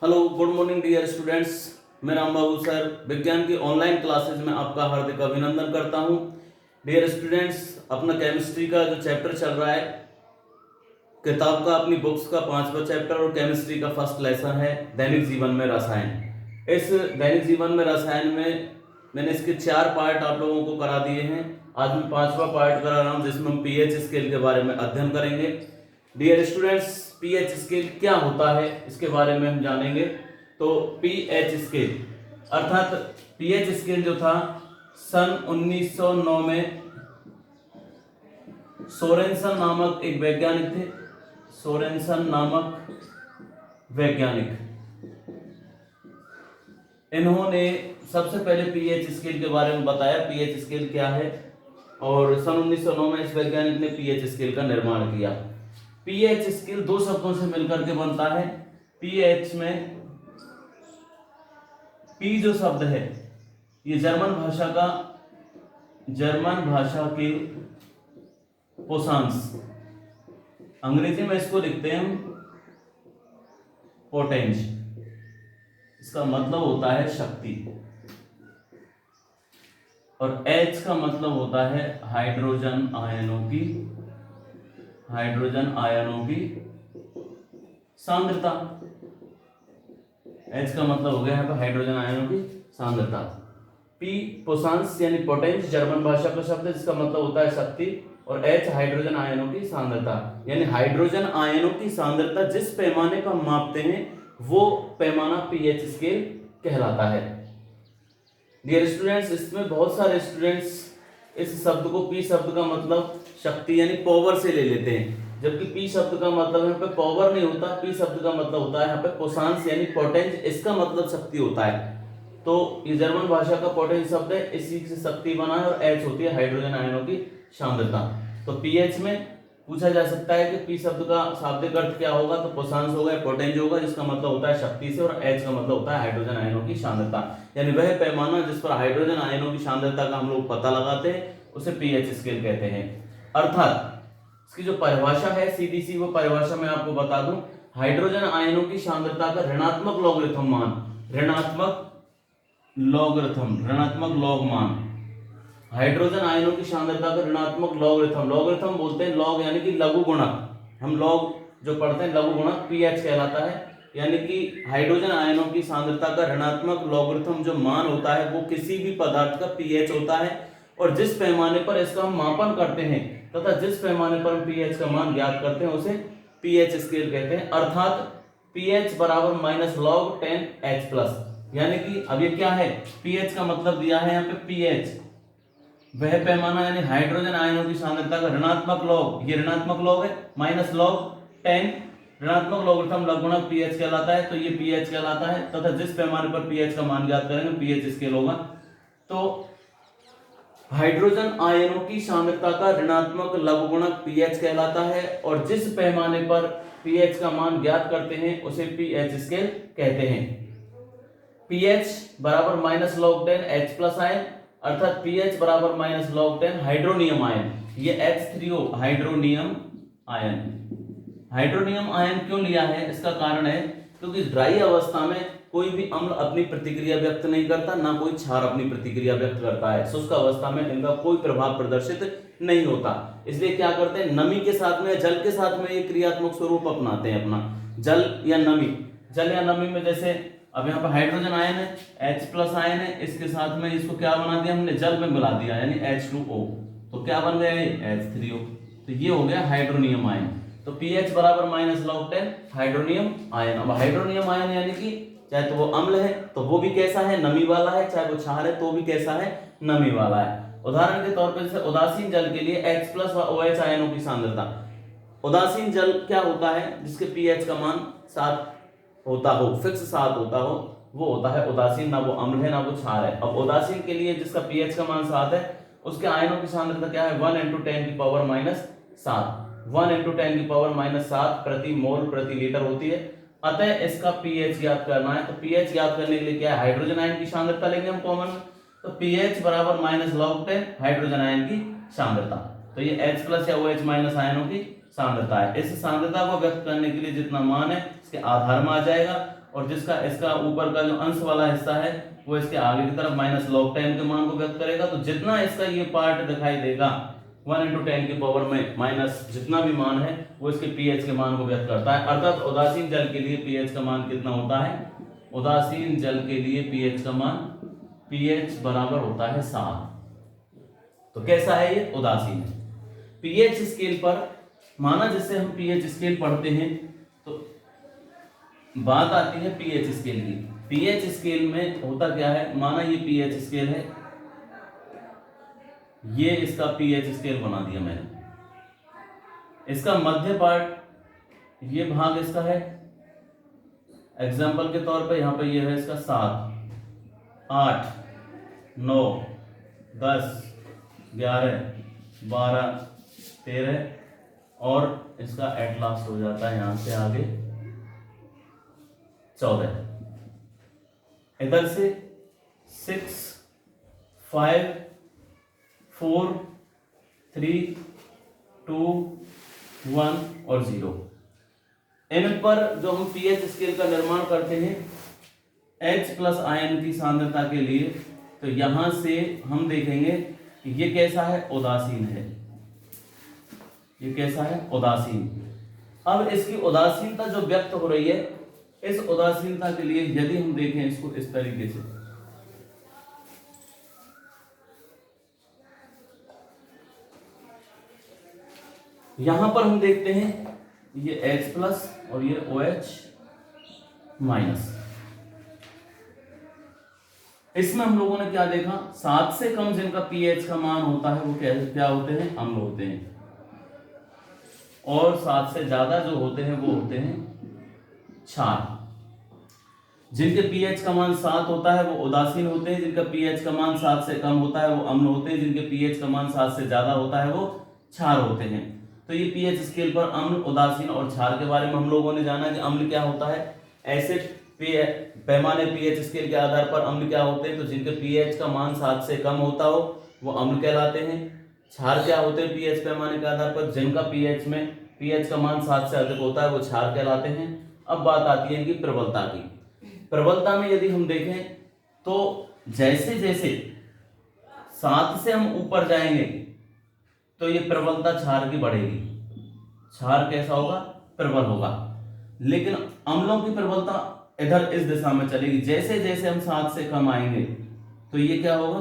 Hello good morning dear students. मैं राम बाबू sir विज्ञान की ऑनलाइन क्लासेज में आपका हार्दिक अभिनंदन करता हूं। डियर स्टूडेंट्स, अपना केमिस्ट्री का जो चैप्टर चल रहा है, किताब का अपनी बुक्स का 5वां चैप्टर और केमिस्ट्री का फर्स्ट लेसन है दैनिक जीवन में रसायन। इस दैनिक जीवन में रसायन में मैंने इसके 4 पार्ट आप लोगों को करा दिए हैं। आज मैं 5वां पार्ट करा रहा हूँ जिसमें हम पीएच स्केल के बारे में अध्ययन करेंगे। डियर स्टूडेंट्स, पीएच स्केल क्या होता है इसके बारे में हम जानेंगे। तो पीएच स्केल अर्थात पीएच स्केल जो था सन 1909 में सोरेनसन नामक एक वैज्ञानिक थे। सोरेनसन नामक वैज्ञानिक, इन्होंने सबसे पहले पीएच स्केल के बारे में बताया, पीएच स्केल क्या है, और सन 1909 में इस वैज्ञानिक ने पीएच स्केल का निर्माण किया। पीएच स्केल दो शब्दों से मिलकर के बनता है। पीएच में पी जो शब्द है ये जर्मन भाषा के पोसांस, अंग्रेजी में इसको लिखते हैं पोटेंज, इसका मतलब होता है शक्ति, और एच का मतलब होता है हाइड्रोजन आयनों की सांद्रता। एच का मतलब हो गया यहाँ पे हाइड्रोजन आयनों की सांद्रता। पी पोसांस यानी पोटेंस जर्मन भाषा का शब्द है जिसका मतलब होता है शक्ति, और एच हाइड्रोजन आयनों की सांद्रता, यानी हाइड्रोजन आयनों की सांद्रता जिस पैमाने पर हम मापते हैं वो पैमाना पीएच स्केल कहलाता है। डियर स्टूडेंट्स, इसमें बहुत सारे स्टूडेंट्स इस शब्द को पी शब्द का मतलब शक्ति यानी पावर से ले लेते हैं, जबकि पी शब्द का मतलब यहाँ पे पावर नहीं होता। पी शब्द का मतलब होता है यहाँ पे पोसांस यानी पोटेंज, इसका मतलब शक्ति होता है। तो ये जर्मन भाषा का पोटेंज शब्द है, इसी से शक्ति बना है, और एच होती है हाइड्रोजन आयनों की सांद्रता। तो पीएच में पूछा जा सकता है कि पी शब्द का शाब्दिक अर्थ क्या होगा, तो पोसांस होगा, पोटेंज होगा, जिसका मतलब होता है शक्ति से, और एच का मतलब होता है हाइड्रोजन आयनों की सांद्रता, यानी वह पैमाना जिस पर हाइड्रोजन आयनों की सांद्रता का हम लोग पता लगाते हैं उसे पीएच स्केल कहते हैं। अर्थात इसकी जो परिभाषा है सीधी सी, वो परिभाषा मैं आपको बता दूं, हाइड्रोजन आयनों की सांद्रता का ऋणात्मक लॉग मान, हाइड्रोजन आयनों की सांद्रता का ऋणात्मक लॉगरिथम बोलते हैं, लॉग यानी कि लघु गुणक, हम लॉग जो पढ़ते हैं लघु गुणक पीएच कहलाता है, यानी कि हाइड्रोजन आयनों की सांद्रता का ऋणात्मक लॉगरिथम जो मान होता है वो किसी भी पदार्थ का पीएच होता है, और जिस पैमाने पर इसका हम मापन करते हैं तथा जिस पैमाने पर हम पीएच का मान ज्ञात करते हैं उसे पीएच स्केल कहते हैं। अर्थात पीएच बराबर माइनस लॉग 10 एच प्लस, यानी कि अब ये क्या है, पीएच का मतलब दिया है यहाँ पे पीएच, वह पैमाना यानी हाइड्रोजन आयनों की सांद्रता का ऋणात्मक लॉग, ये ऋणात्मक लॉग है, माइनस लॉग 10 ऋणात्मक लॉगरिथम लघुगणक पीएच कहलाता है, तो ये पीएच कहलाता है, तथा जिस पैमाने पर पीएच का मान ज्ञात करेंगे पीएच स्केल होगा। तो हाइड्रोजन आयनों की सांद्रता का ऋणात्मक लघुगणक पीएच कहलाता है, और जिस पैमाने पर पीएच का मान ज्ञात करते हैं उसे पीएच स्केल कहते हैं। पीएच बराबर minus log 10 H plus ion, अर्थात पीएच बराबर माइनस लॉग 10 हाइड्रोनियम आयन, ये H3O हाइड्रोनियम आयन क्यों लिया है, इसका कारण है क्योंकि ड्राई अवस्था में कोई भी अम्ल अपनी प्रतिक्रिया व्यक्त नहीं करता, ना कोई क्षार अपनी प्रतिक्रिया व्यक्त करता है, शुष्क अवस्था में इनका कोई प्रभाव प्रदर्शित नहीं होता, इसलिए क्या करते हैं नमी के साथ में, जल के साथ में ये क्रियात्मक स्वरूप अपनाते हैं अपना, जल या नमी में, जैसे अब यहाँ पर हाइड्रोजन आयन है, H प्लस आयन है, इसके साथ में इसको क्या बना दिया हमने, जल में मिला दिया यानी H2O, तो क्या बन गया ये H3O, तो ये हो गया हाइड्रोनियम आयन। तो पीएच बराबर माइनस लॉग 10 हाइड्रोनियम आयन। अब हाइड्रोनियम आयन यानी कि चाहे तो वो अम्ल है तो वो भी कैसा है, नमी वाला है, चाहे वो क्षार है तो भी कैसा है, नमी वाला है। उदाहरण के तौर पर जैसे उदासीन जल के लिए H प्लस व OH आयनों की सांद्रता, उदासीन जल क्या होता है जिसके पीएच का मान 7 होता हो, फिक्स 7 होता हो, वो होता है उदासीन, ना वो अम्ल है ना वो क्षार है। अब उदासीन के लिए जिसका पीएच का मान 7 है उसके आयनों की सांद्रता क्या है, 1 × 10 की पावर -7, 1 × 10 की पावर -7 प्रति मोल प्रति लीटर होती है। अतः इसका पीएच ज्ञात करना है, तो पीएच ज्ञात करने के लिए क्या है, हाइड्रोजन आयन की सांद्रता लेंगे हम कॉमन, तो पीएच बराबर माइनस लॉग 10 हाइड्रोजन आयन की सांद्रता, तो ये H प्लस या OH माइनस आयनों की सांद्रता है। इस सांद्रता को व्यक्त करने के लिए जितना मान है इसके आधार में आ जाएगा, और जिसका इसका ऊपर का जो अंश वाला हिस्सा है वो इसके आगे की तरफ माइनस log 10 के मान को व्यक्त करेगा। तो जितना इसका ये पार्ट दिखाई देगा 1 × 10 की पावर में माइनस जितना भी मान है वो इसके pH के मान को व्यक्त करता है। अर्थात उदासीन जल के लिए pH का मान कितना होता है? उदासीन जल के लिए pH का मान pH बराबर होता है 7। तो कैसा है ये? उदासीन है। pH स्केल पर माना जिससे हम pH स्केल पढ़ते हैं तो बात आती है pH स्केल की। pH स्केल में होता क्या है? माना ये pH स्केल है, ये इसका pH स्केल बना दिया मैंने। इसका मध्य पार्ट ये भाग इसका है, एग्जाम्पल के तौर पे यहाँ पे ये है इसका 7, 8, 9, 10, 11, 12, 13 और इसका एट लास्ट हो जाता है यहां से आगे 14। इधर से 6, 5, 4, 3, 2, 1 और 0। इन पर जो हम pH स्केल का निर्माण करते हैं H+ आयन की सांद्रता के लिए, तो यहां से हम देखेंगे कि ये कैसा है? उदासीन है। ये कैसा है? उदासीन। अब इसकी उदासीनता जो व्यक्त हो रही है, इस उदासीनता के लिए यदि हम देखें इसको इस तरीके से, यहां पर हम देखते हैं ये H+ और ये OH-। इसमें हम लोगों ने क्या देखा? 7 से कम जिनका pH का मान होता है वो क्या होते हैं? अम्ल होते हैं। और 7 से ज्यादा जो होते हैं वो होते हैं क्षार। जिनके pH का मान 7 होता है वो उदासीन होते हैं, जिनका pH का मान 7 से कम होता है वो अम्ल होते हैं, जिनके pH का मान 7 से ज्यादा होता है वो क्षार होते हैं। तो ये pH स्केल पर अम्ल, उदासीन और क्षार के बारे में हम लोगों ने जाना कि अम्ल क्या होता है। ऐसे पैमाने pH स्केल के आधार पर अम्ल क्या होते हैं, तो जिनके pH का मान 7 से कम होता हो वो अम्ल कहलाते हैं। क्षार क्या होते हैं pH पैमाने के आधार पर? जिनका pH का मान 7 से अधिक होता है वो क्षार कहलाते हैं। अब बात आती है इनकी प्रबलता की। प्रबलता में यदि हम देखें तो जैसे जैसे 7 से हम ऊपर जाएंगे तो ये प्रबलता क्षार की बढ़ेगी। क्षार कैसा होगा? प्रबल होगा। लेकिन अम्लों की प्रबलता इधर इस दिशा में चलेगी। जैसे जैसे हम 7 से कम आएंगे तो ये क्या होगा?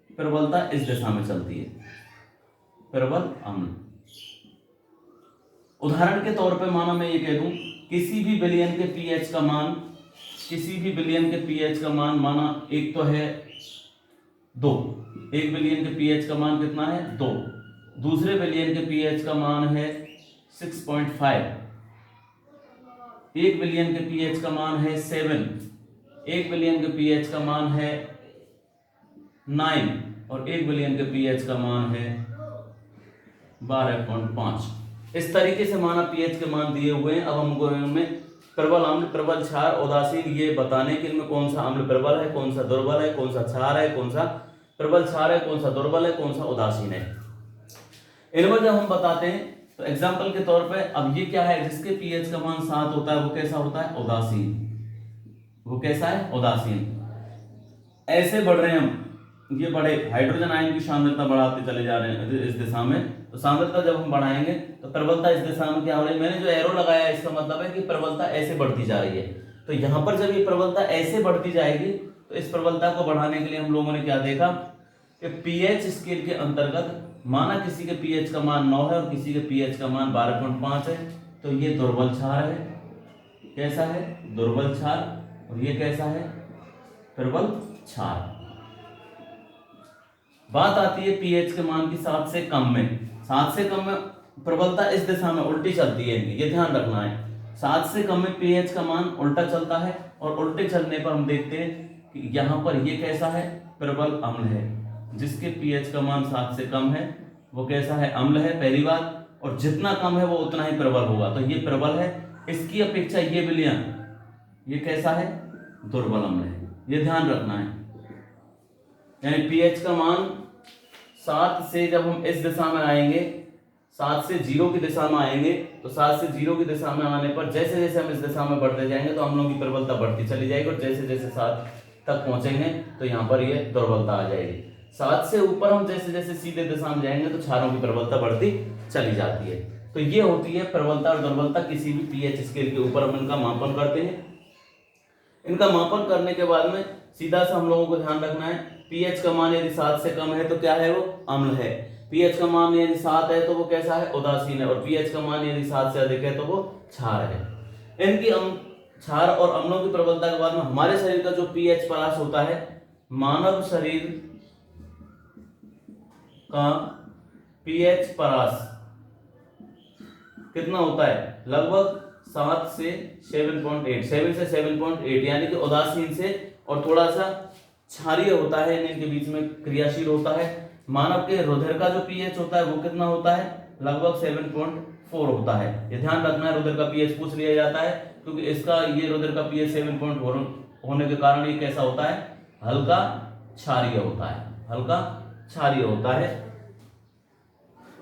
प्रबलता इस दिशा में चलती है, प्रबल अम्ल। उदाहरण के तौर पे माना मैं ये कह दूं किसी भी विलयन के pH का मान, किसी भी विलयन के pH का मान माना एक तो है 2, एक विलयन के pH का मान कितना है? 2। दूसरे विलयन के pH का मान है 6.5, एक विलयन के pH का मान है 7, एक विलयन के pH का मान है 9 और एक विलयन के pH का मान है 12.5। इस तरीके से माना pH के मान दिए हुए हैं। अब हमको इनमें प्रबल अम्ल, प्रबल क्षार, उदासीन ये बताने कि इनमें कौन सा अम्ल प्रबल है, कौन सा दुर्बल है, कौन सा क्षार है, कौन सा प्रबल क्षार है, कौन सा दुर्बल है, कौन सा उदासीन है। इनमें जब हम बताते हैं तो एग्जाम्पल के तौर पे अब ये क्या है? जिसके pH का मान 7 होता है वो कैसा होता है? उदासीन। वो कैसा है? उदासीन। ऐसे बढ़ रहे हैं हम, ये बढ़े, हाइड्रोजन आयन की सांद्रता बढ़ाते चले जा रहे हैं इस दिशा में। तो सांद्रता जब हम बढ़ाएंगे तो प्रबलता इस दिशा में क्या हो रही है? मैंने जो एरो लगाया है इसका मतलब है कि प्रबलता ऐसे बढ़ती जा रही है। तो यहां पर जब ये प्रबलता ऐसे बढ़ती जाएगी तो इस प्रबलता को बढ़ाने के लिए हम लोगों ने क्या देखा कि pH स्केल के अंतर्गत माना किसी के pH का मान 9 है और किसी के pH का मान 12.5 है, तो ये दुर्बल क्षार है। कैसा है? दुर्बल क्षार। और ये कैसा है? प्रबल क्षार। बात आती है pH के मान की 7 से कम में। 7 से कम में प्रबलता इस दिशा में उल्टी चलती है, ये ध्यान रखना है। 7 से कम में pH का मान उल्टा चलता है और उल्टे चलने पर हम देखते हैं कि यहाँ पर ये कैसा है? प्रबल अम्ल है। जिसके pH का मान 7 से कम है वो कैसा है? अम्ल है, पहली बात। और जितना कम है वो उतना ही प्रबल होगा, तो ये प्रबल है। इसकी अपेक्षा ये विलयन ये कैसा है? दुर्बल अम्ल है, ये ध्यान रखना है। यानी pH का मान 7 से जब हम इस दिशा में आएंगे, 7 से 0 की दिशा में आएंगे तो 7 से 0 की दिशा में आने पर जैसे जैसे हम इस दिशा में बढ़ते जाएंगे तो अम्लों की प्रबलता बढ़ती चली जाएगी और जैसे जैसे 7 तक पहुंचेंगे तो यहाँ पर ये दुर्बलता आ जाएगी। 7 से ऊपर हम जैसे जैसे सीधे दिशा में जाएंगे तो क्षारों की प्रबलता बढ़ती चली जाती है। तो ये होती है प्रबलता और दुर्बलता किसी भी पीएच स्केल के ऊपर हम इनका मापन करते हैं। इनका मापन करने के बाद में सीधा सा हम लोगों को ध्यान रखना है, पीएच का मान यदि 7 से कम है तो क्या है, वो अम्ल है। पीएच का मान यदि 7 है तो वो कैसा है, उदासीन है। और पीएच का मान यदि 7 से अधिक है तो वो क्षार है। इनकी क्षार और अम्लों की प्रबलता के बाद में हमारे शरीर का जो पीएच परास होता है, मानव शरीर का पीएच परास कितना होता है, लगभग 7 से 7.8, 7 से 7.8, यानी कि उदासीन से और थोड़ा सा क्षारीय होता है, इनके बीच में क्रियाशील होता है। मानव के रुधिर का जो पीएच होता है वो कितना होता है, लगभग 7.4 होता है। ये ध्यान रखना है, रुधिर का पीएच पूछ लिया जाता है क्योंकि इसका ये रुधिर का पीएच 7.4 होने के कारण ये कैसा होता है, हल्का क्षारीय होता है, हल्का क्षारीय होता है।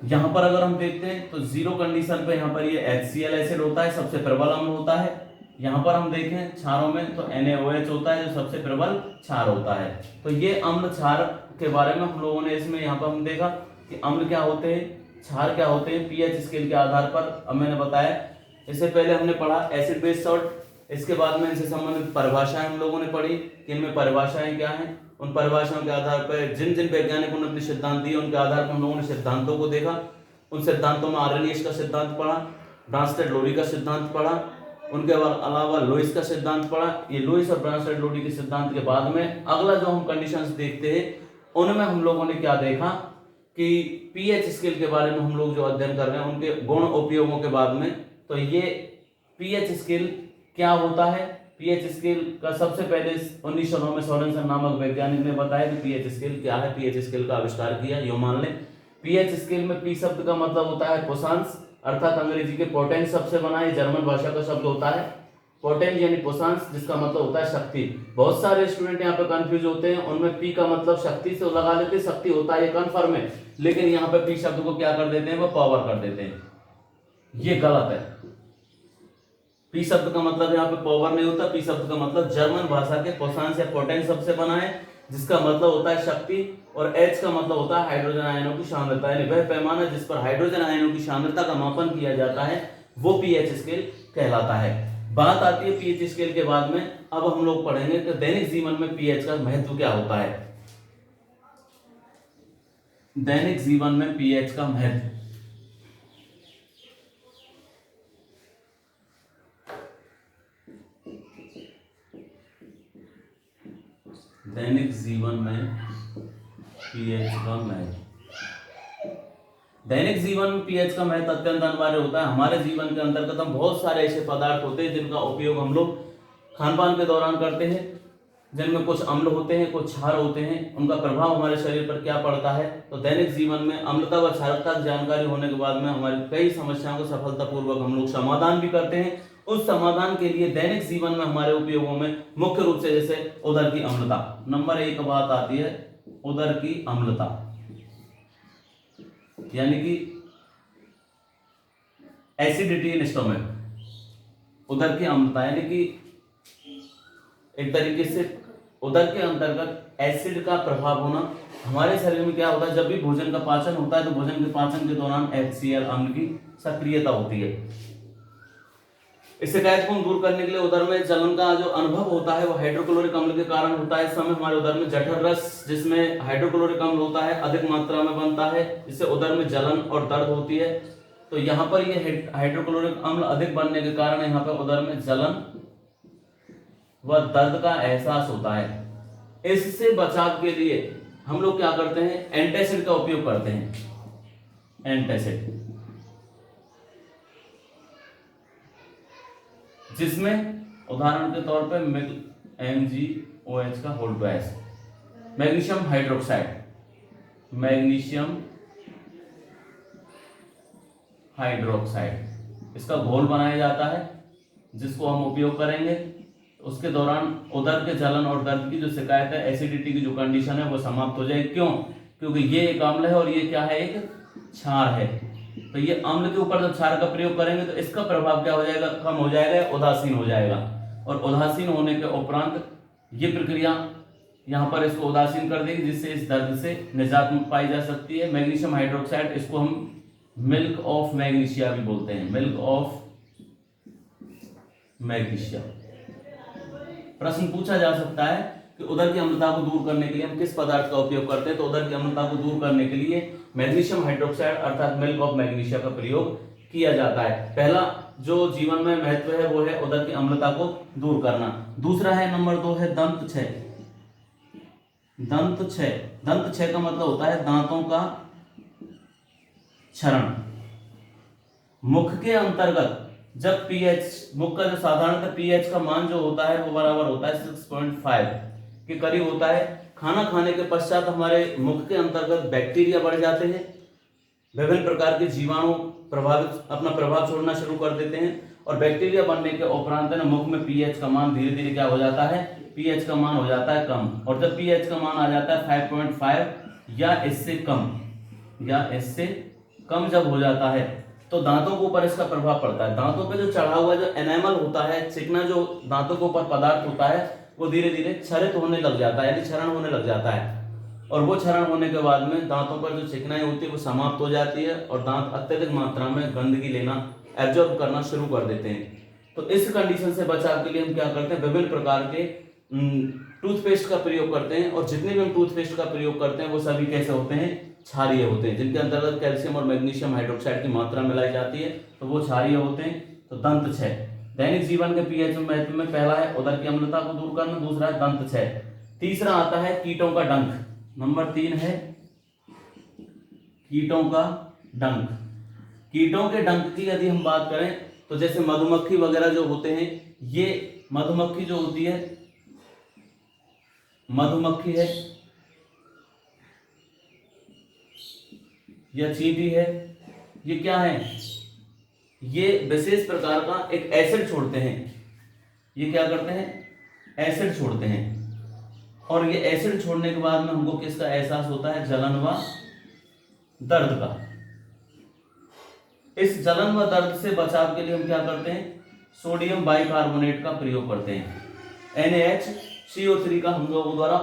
यहां पर अगर हम देखते हैं तो 0 कंडीशन पे यहाँ पर ये HCl एसिड होता है, सबसे प्रबल अम्ल होता है। यहां पर हम देखें क्षारों में तो NaOH होता है जो सबसे प्रबल क्षार होता है। तो ये अम्ल क्षार के बारे में हम लोगों ने इसमें यहाँ पर हम देखा कि अम्ल क्या होते हैं, क्षार क्या होते हैं पीएच स्केल के आधार पर। अब मैंने बताया, इससे पहले हमने पढ़ा एसिड बेस सॉल्ट, इसके बाद में इनसे संबंधित परिभाषाएं हम लोगों ने पढ़ी कि इनमें परिभाषाएं क्या हैं। उन परिभाषाओं के आधार पर जिन जिन वैज्ञानिकों ने अपने सिद्धांत दिए उनके आधार पर हम लोगों ने सिद्धांतों को देखा। उन सिद्धांतों में आर्रेनियस का सिद्धांत पढ़ा, ब्रांस्टेड-लोरी का सिद्धांत पढ़ा, उनके अलावा लुईस का सिद्धांत पढ़ा। ये लुईस और ब्रांस्टेड-लोरी के सिद्धांत के बाद में अगला जो हम कंडीशंस देखते हैं उनमें हम लोगों ने क्या देखा कि पीएच स्केल के बारे में हम लोग जो अध्ययन कर रहे हैं उनके गुण उपयोगों के बाद में। तो ये पीएच स्केल क्या होता है, पीएच स्केल का सबसे पहले 1909 में सोरेनसन नामक वैज्ञानिक ने बताया कि पीएच स्केल क्या है, पीएच स्केल का आविष्कार किया। यो मान लें पीएच स्केल में पी शब्द का मतलब होता है पोसांस, अर्थात अंग्रेजी के पोटेंस शब्द से बना है, जर्मन भाषा का शब्द होता है पोटेंस यानी पोसांस, जिसका मतलब होता है शक्ति। बहुत सारे स्टूडेंट यहाँ पे कंफ्यूज होते हैं, उनमें पी का मतलब शक्ति से लगा लेते हैं, शक्ति होता है ये कन्फर्म है, लेकिन यहाँ पे पी शब्द को क्या कर देते हैं, वो पावर कर देते हैं। ये गलत है। पी शब्द का मतलब यहाँ पे पावर नहीं होता, पी शब्द का मतलब जर्मन भाषा के पोसांस या पोटेंस शब्द से बना है, जिसका मतलब होता है शक्ति, और एच का मतलब होता है हाइड्रोजन आयनों की सांद्रता, यानी वह पैमाना जिस पर हाइड्रोजन आयनों की सांद्रता का मापन किया जाता है वो पीएच स्केल कहलाता है। बात आती है पीएच स्केल के बाद में, अब हम लोग पढ़ेंगे कि दैनिक जीवन में पीएच का महत्व क्या होता है। दैनिक जीवन में पीएच का महत्व, दैनिक जीवन में पीएच का महत्व। दैनिक जीवन में पीएच का महत्व अत्यंत अनिवार्य होता है। हमारे जीवन के अंतर्गत हम बहुत सारे ऐसे पदार्थ होते हैं जिनका उपयोग हम लोग खान पान के दौरान करते हैं, जिनमें कुछ अम्ल होते हैं, कुछ क्षार होते हैं, उनका प्रभाव हमारे शरीर पर क्या पड़ता है। तो दैनिक जीवन में अम्लता व क्षारकता की जानकारी होने के बाद में हमारी कई समस्याओं को सफलतापूर्वक हम लोग समाधान भी करते हैं। उस समाधान के लिए दैनिक जीवन में हमारे उपयोगों में मुख्य रूप से जैसे उदर की अम्लता, नंबर 1 बात आती है उदर की अम्लता, यानी कि एसिडिटी इन स्टोमक। उदर की अम्लता यानी कि एक तरीके से उदर के अंतर्गत एसिड का प्रभाव होना। हमारे शरीर में क्या होता है, जब भी भोजन का पाचन होता है तो भोजन के पाचन के दौरान HCl अम्ल की सक्रियता होती है। इस शिकायत को दूर करने के लिए उदर में जलन का जो अनुभव होता है वो हाइड्रोक्लोरिक अम्ल के कारण होता है। इस समय हमारे उदर में जठर रस, जिसमें हाइड्रोक्लोरिक अम्ल होता है, अधिक मात्रा में बनता है, जिससे उदर में जलन और दर्द होती है। तो यहाँ पर ये हाइड्रोक्लोरिक अम्ल अधिक बनने के कारण यहाँ पर उदर में जलन व दर्द का एहसास होता है। इससे बचाव के लिए हम लोग क्या करते हैं, एंटासिड का उपयोग करते हैं। एंटासिड, जिसमें उदाहरण के तौर पे MgOH का whole twice, magnesium hydroxide, magnesium hydroxide, इसका घोल बनाया जाता है जिसको हम उपयोग करेंगे। उसके दौरान उदर के जलन और दर्द की जो शिकायत है, एसिडिटी की जो कंडीशन है वो समाप्त हो जाए। क्यों? क्योंकि ये एक अम्ल है और ये क्या है, एक क्षार है। तो ये अम्ल के ऊपर जब क्षार का प्रयोग करेंगे तो इसका प्रभाव क्या हो जाएगा, कम हो जाएगा, उदासीन हो जाएगा। और उदासीन होने के उपरांत ये प्रक्रिया यहाँ पर इसको उदासीन कर देगी, जिससे इस दर्द से निजात पाई जा सकती है। मैग्नीशियम हाइड्रोक्साइड, इसको हम मिल्क ऑफ मैग्नीशिया भी बोलते हैं, मिल्क ऑफ मैग्नीशिया। प्रश्न पूछा जा सकता है कि उदर की अम्लता को दूर करने के लिए हम किस पदार्थ का उपयोग करते हैं। तो उदर की अम्लता को दूर करने के लिए मैग्नीशियम हाइड्रोक्साइड अर्थात मिल्क ऑफ मैग्नीशिया का प्रयोग किया जाता है। पहला जो जीवन में महत्व है वो है उदर की अम्लता को दूर करना। दूसरा है, नंबर 2 है दंत क्षय। दंत क्षय, दंत क्षय का मतलब होता है दांतों का क्षरण। मुख के अंतर्गत जब पीएच, मुख का जो साधारणतः पीएच का मान जो होता है वो बराबर होता है 6.5 के करीब होता है। खाना खाने के पश्चात हमारे मुख के अंतर्गत बैक्टीरिया बढ़ जाते हैं, विभिन्न प्रकार के जीवाणु अपना प्रभाव छोड़ना शुरू कर देते हैं, और बैक्टीरिया बनने के उपरांत ना मुख में पीएच का मान धीरे धीरे क्या हो जाता है, पीएच का मान हो जाता है कम। और जब पीएच का मान आ जाता है 5.5 या इससे कम जब हो जाता है तो दांतों के ऊपर इसका प्रभाव पड़ता है। दांतों पे जो चढ़ा हुआ जो एनामल होता है, चिकना जो दांतों के ऊपर पदार्थ होता है, वो धीरे धीरे क्षरित होने लग जाता है, यानी क्षरण होने लग जाता है। और वो क्षरण होने के बाद में दांतों पर जो चिकनाई होती है वो समाप्त हो जाती है और दांत अत्यधिक मात्रा में गंदगी लेना, एब्जॉर्ब करना शुरू कर देते हैं। तो इस कंडीशन से बचाव के लिए हम क्या करते हैं, विभिन्न प्रकार के टूथपेस्ट का प्रयोग करते हैं। और जितने भी हम टूथपेस्ट का प्रयोग करते हैं वो सभी कैसे होते हैं, क्षारीय होते हैं, जिनके अंतर्गत कैल्शियम और मैग्नीशियम हाइड्रोक्साइड की मात्रा मिलाई जाती है, तो वो क्षारीय होते हैं। तो दंत क्षय दैनिक जीवन के पीएच महत्व में पहला है उदर की अम्लता को दूर करना, दूसरा है दंत क्षय, तीसरा आता है कीटों का डंक। नंबर 3 है कीटों का डंक। कीटों के डंक की यदि हम बात करें तो जैसे मधुमक्खी वगैरह जो होते हैं, ये मधुमक्खी जो होती है, मधुमक्खी है या चींटी है, ये क्या है, ये विशेष प्रकार का एक एसिड छोड़ते हैं। ये क्या करते हैं, एसिड छोड़ते हैं। और ये एसिड छोड़ने के बाद में हमको किसका एहसास होता है, जलन व दर्द का। इस जलन व दर्द से बचाव के लिए हम क्या करते हैं, सोडियम बाइकार्बोनेट का प्रयोग करते हैं। NaHCO3 का हम लोगों द्वारा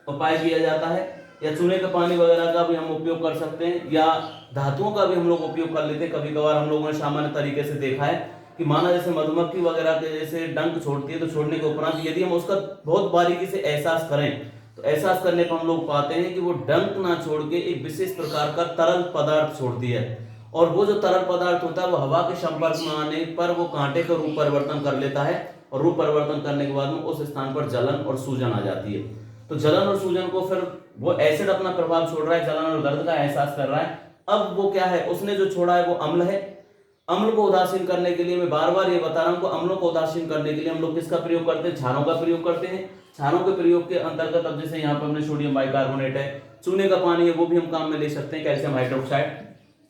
उपाय किया जाता है, या चूने के पानी वगैरह का भी हम उपयोग कर सकते हैं, या धातुओं का भी हम लोग उपयोग कर लेते हैं। कभी कभार हम लोगों ने सामान्य तरीके से देखा है कि माना जैसे मधुमक्खी वगैरह के जैसे डंक छोड़ती है, तो छोड़ने के उपरांत यदि हम उसका बहुत बारीकी से एहसास करें तो एहसास करने पर हम लोग पाते हैं कि वो डंक ना छोड़ के एक विशेष प्रकार का तरल पदार्थ छोड़ती है। और वो जो तरल पदार्थ होता है वो हवा के संपर्क में आने पर वो कांटे का रूप परिवर्तन कर लेता है, और रूप परिवर्तन करने के बाद में उस स्थान पर जलन और सूजन आ जाती है। तो जलन और सूजन को फिर वो एसिड अपना प्रभाव छोड़ रहा है, जलन और दर्द का एहसास कर रहा है। अब वो क्या है, उसने जो छोड़ा है वो अम्ल है। अम्ल को उदासीन करने के लिए मैं बार बार ये बता रहा हूं, अम्लों को उदासीन करने के लिए हम लोग किसका प्रयोग करते हैं, क्षारों का प्रयोग करते हैं। क्षारों के प्रयोग के अंतर्गत अब जैसे यहाँ पर हमने सोडियम बाइकार्बोनेट है, चूने का पानी है, वो भी हम काम में ले सकते हैं। कैल्शियम हाइड्रोक्साइड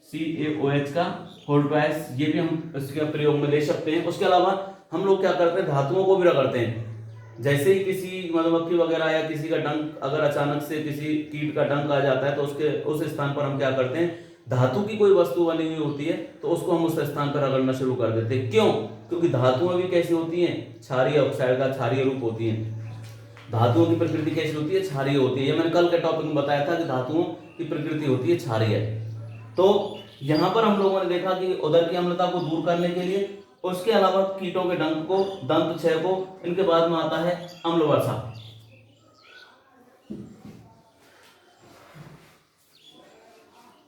CaOH का होल्ड्राइस, ये भी हम इसके प्रयोग में ले सकते हैं। उसके अलावा हम लोग क्या करते हैं, धातुओं को भी रगड़ते हैं। जैसे ही किसी मधुमक्खी वगैरह या किसी का डंक, अगर अचानक से किसी कीट का डंक आ जाता है तो उसके उस स्थान पर हम क्या करते हैं, धातु की कोई वस्तु बनी हुई होती है तो उसको हम उस स्थान पर रगड़ना शुरू कर देते हैं। क्यों, क्योंकि धातुएं भी कैसी होती हैं, क्षारीय ऑक्साइड का क्षारीय रूप होती हैं। धातुओं की प्रकृति कैसी होती है, क्षारीय होती है। ये मैंने कल के टॉपिक में बताया था कि धातुओं की प्रकृति होती है क्षारीय। तो यहाँ पर हम लोगों ने देखा कि उदर की अम्लता को दूर करने के लिए, उसके अलावा कीटों के डंक को, दंत क्षय को, इनके बाद में आता है अम्ल वर्षा।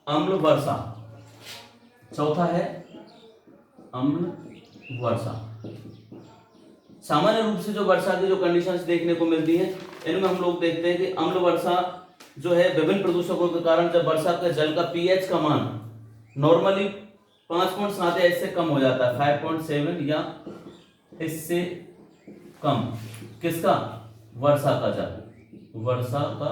अम्ल वर्षा चौथा है अम्ल वर्षा। सामान्य रूप से जो वर्षा की जो कंडीशंस देखने को मिलती है, इनमें हम लोग देखते हैं कि अम्ल वर्षा जो है विभिन्न प्रदूषकों के कारण जब वर्षा के जल का पीएच का मान नॉर्मली 5.7 या इससे कम हो जाता है, 5.7 या इससे कम, किसका, वर्षा का जल, वर्षा का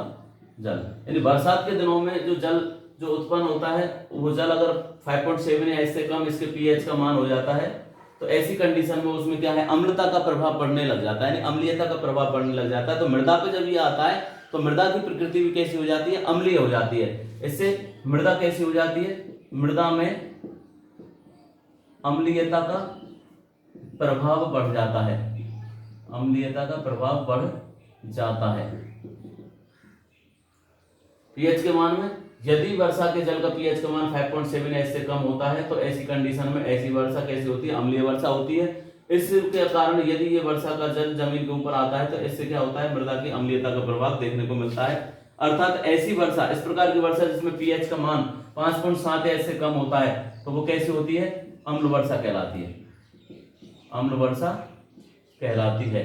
जल, यानी बरसात के दिनों में जो जल जो उत्पन्न होता है वो जल अगर 5.7 या इससे कम इसके पीएच का मान हो जाता है, तो ऐसी कंडीशन में उसमें क्या है, अम्लता का प्रभाव पड़ने लग जाता है, यानी अम्लीयता का प्रभाव पड़ने लग जाता है। तो मृदा पे जब ये आता है तो मृदा की प्रकृति भी कैसी हो जाती है, अम्लीय हो जाती है। इससे मृदा कैसी हो जाती है, मृदा में अम्लीयता का प्रभाव बढ़ जाता है, अम्लीयता का प्रभाव बढ़ जाता है। पीएच के मान में, यदि वर्षा के जल का पीएच का मान 5.7 या इससे कम होता है तो ऐसी कंडीशन में ऐसी वर्षा कैसी होती है, अम्लीय वर्षा होती है। इसके कारण यदि ये वर्षा का जल जमीन के ऊपर आता है तो इससे क्या होता है, मृदा की अम्लीयता का प्रभाव देखने को मिलता है। अर्थात ऐसी वर्षा, इस प्रकार की वर्षा जिसमें पीएच का मान 5.7 या इससे कम होता है तो वो कैसी होती है, अम्ल वर्षा कहलाती है, अम्ल वर्षा कहलाती है।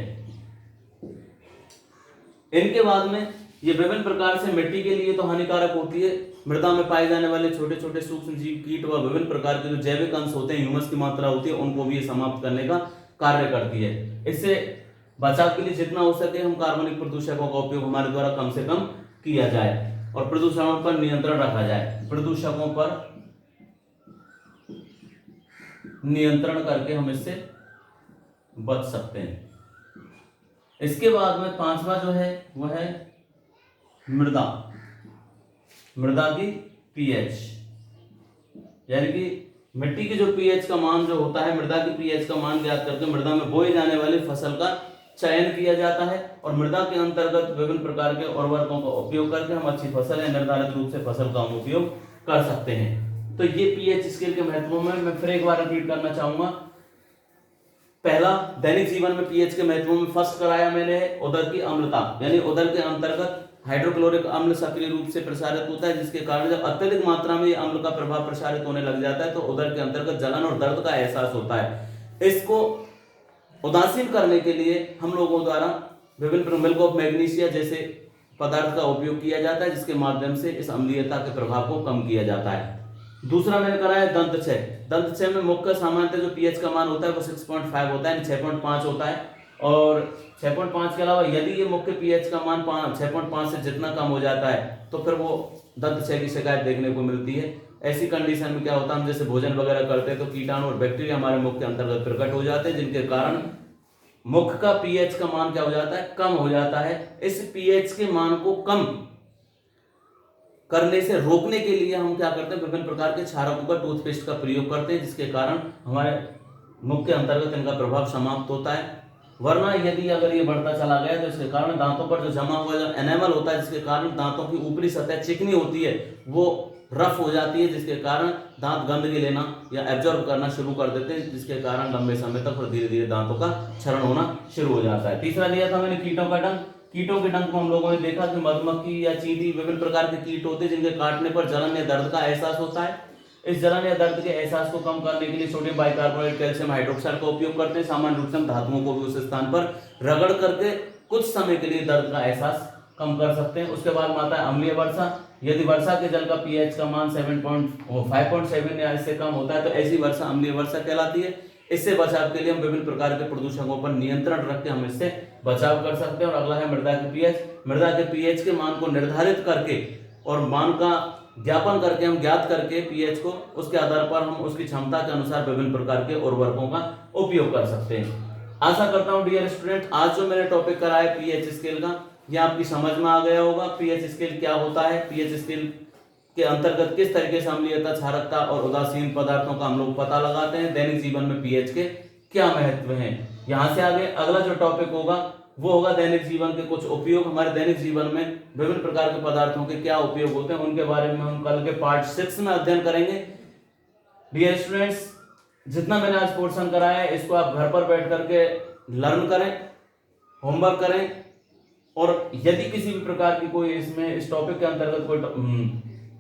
इनके बाद में ये विभिन्न प्रकार से मिट्टी के लिए तो हानिकारक होती है। मृदा में पाए जाने वाले छोटे छोटे सूक्ष्म जीव, कीट व विभिन्न प्रकार के जो जैविक अंश होते हैं, ह्यूमस की मात्रा होती है, उनको भी ये समाप्त करने का कार्य करती है। इससे बचाव के लिए जितना हो सके हम कार्बनिक प्रदूषकों का उपयोग हमारे द्वारा कम से कम किया जाए और प्रदूषणों पर नियंत्रण रखा जाए। प्रदूषकों पर नियंत्रण करके हम इससे बच सकते हैं। इसके बाद में पांचवा जो है वह है मृदा, मृदा की पीएच, यानी कि मिट्टी की जो पीएच का मान जो होता है, मृदा की पीएच का मान ज्ञात करके मृदा में बोई जाने वाली फसल का चयन किया जाता है और मृदा के अंतर्गत विभिन्न प्रकार के उर्वरकों का उपयोग करके हम अच्छी फसल या निर्धारित रूप से फसल का हम उपयोग कर सकते हैं। तो ये पीएच स्केल के महत्वों में मैं फिर एक बार रिपीट करना चाहूंगा। पहला, दैनिक जीवन में पीएच के महत्वों में फर्स्ट कराया मैंने उदर की अम्लता, यानी उदर के अंतर्गत हाइड्रोक्लोरिक अम्ल सक्रिय रूप से प्रसारित होता है, जिसके कारण जब अत्यधिक मात्रा में अम्ल का प्रभाव प्रसारित होने लग जाता है तो उदर के अंतर्गत जलन और दर्द का एहसास होता है। इसको उदासीन करने के लिए हम लोगों द्वारा विभिन्न मिल्क ऑफ मैग्नीशिया जैसे पदार्थ का उपयोग किया जाता है, जिसके माध्यम से इस अम्लीयता के प्रभाव को कम किया जाता है। दूसरा मैंने करा है दंत क्षय। दंत क्षय में मुख्य सामान्यतः जो पीएच का मान होता है वो 6.5 होता है, 6.5 होता है। और 6.5 के अलावा यदि ये मुख्य पीएच का मान 6.5 से जितना कम हो जाता है तो फिर वो दंत क्षय की शिकायत देखने को मिलती है। ऐसी कंडीशन में क्या होता है, हम जैसे भोजन वगैरह करते हैं तो कीटाणु और बैक्टीरिया हमारे मुख के अंतर्गत प्रकट हो जाते हैं, जिनके कारण मुख का पीएच का मान क्या हो जाता है, कम हो जाता है। इस पीएच के मान को कम करने से रोकने के लिए हम क्या करते हैं, विभिन्न प्रकार के क्षारकों का टूथपेस्ट का प्रयोग करते हैं, जिसके कारण हमारे मुख के अंतर्गत इनका प्रभाव समाप्त होता है। वरना यदि अगर ये बढ़ता चला गया तो इसके कारण दांतों पर जो जमा हुआ जो एनेमल होता है, जिसके कारण दांतों की ऊपरी सतह चिकनी होती है, वो रफ हो जाती है, जिसके कारण दांत गंदगी लेना या एब्जॉर्ब करना शुरू कर देते हैं, जिसके कारण लंबे समय तक और धीरे धीरे दांतों का क्षरण होना शुरू हो जाता है। तीसरा दिया था मैंने कीटों का डंक। कीटों के डंक को हम लोगों ने देखा कि मधुमक्खी या चींटी विभिन्न प्रकार के कीट होते हैं, जिनके काटने पर जलन या दर्द का एहसास होता है। इस जलन या दर्द के एहसास को कम करने के लिए सोडियम बाइकार्बोनेट कैल्शियम हाइड्रोक्साइड का उपयोग करते हैं। सामान्य रूप से हम धातुओं को भी उस स्थान पर रगड़ करके कुछ समय के लिए दर्द का एहसास कम कर सकते हैं। उसके बाद में आता है अम्लीय वर्षा। यदि वर्षा के जल का पीएच का मान 5.7 या इससे कम होता है तो ऐसी वर्षा अम्लीय वर्षा कहलाती है। इससे बचाव के लिए हम विभिन्न प्रकार के प्रदूषकों पर नियंत्रण रख के हम इससे बचाव कर सकते हैं। और अगला है मृदा के पीएच। मृदा के पीएच के मान को निर्धारित करके और मान का ज्ञापन करके हम ज्ञात करके पीएच को, उसके आधार पर हम उसकी क्षमता के अनुसार विभिन्न प्रकार के उर्वरकों का उपयोग कर सकते हैं। आशा करता हूं डियर स्टूडेंट, आज जो मैंने टॉपिक कराया पीएच स्केल का, यह आपकी समझ में आ गया होगा। पीएच स्केल क्या होता है, पीएच स्केल के अंतर्गत किस तरीके से अम्लीयता, क्षारकता और उदासीन पदार्थों का हम लोग पता लगाते हैं, दैनिक जीवन में पीएच के क्या महत्व हैं। यहाँ से आगे अगला जो टॉपिक होगा वो होगा दैनिक जीवन के कुछ उपयोग। हमारे दैनिक जीवन में विभिन्न प्रकार के पदार्थों के क्या उपयोग होते हैं, उनके बारे में हम कल के पार्ट 6 में अध्ययन करेंगे। डियर स्टूडेंट्स, जितना मैंने आज पोर्शन कराया है इसको आप घर पर बैठ करके लर्न करें, होमवर्क करें। और यदि किसी भी प्रकार की कोई इसमें इस टॉपिक के अंतर्गत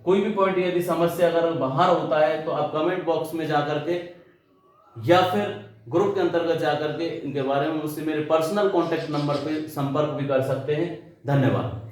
कोई भी पॉइंट यदि समस्या अगर बाहर होता है तो आप कमेंट बॉक्स में जाकर के या फिर ग्रुप के अंतर्गत जाकर के इनके बारे में मुझसे मेरे पर्सनल कॉन्टेक्ट नंबर पे संपर्क भी कर सकते हैं। धन्यवाद।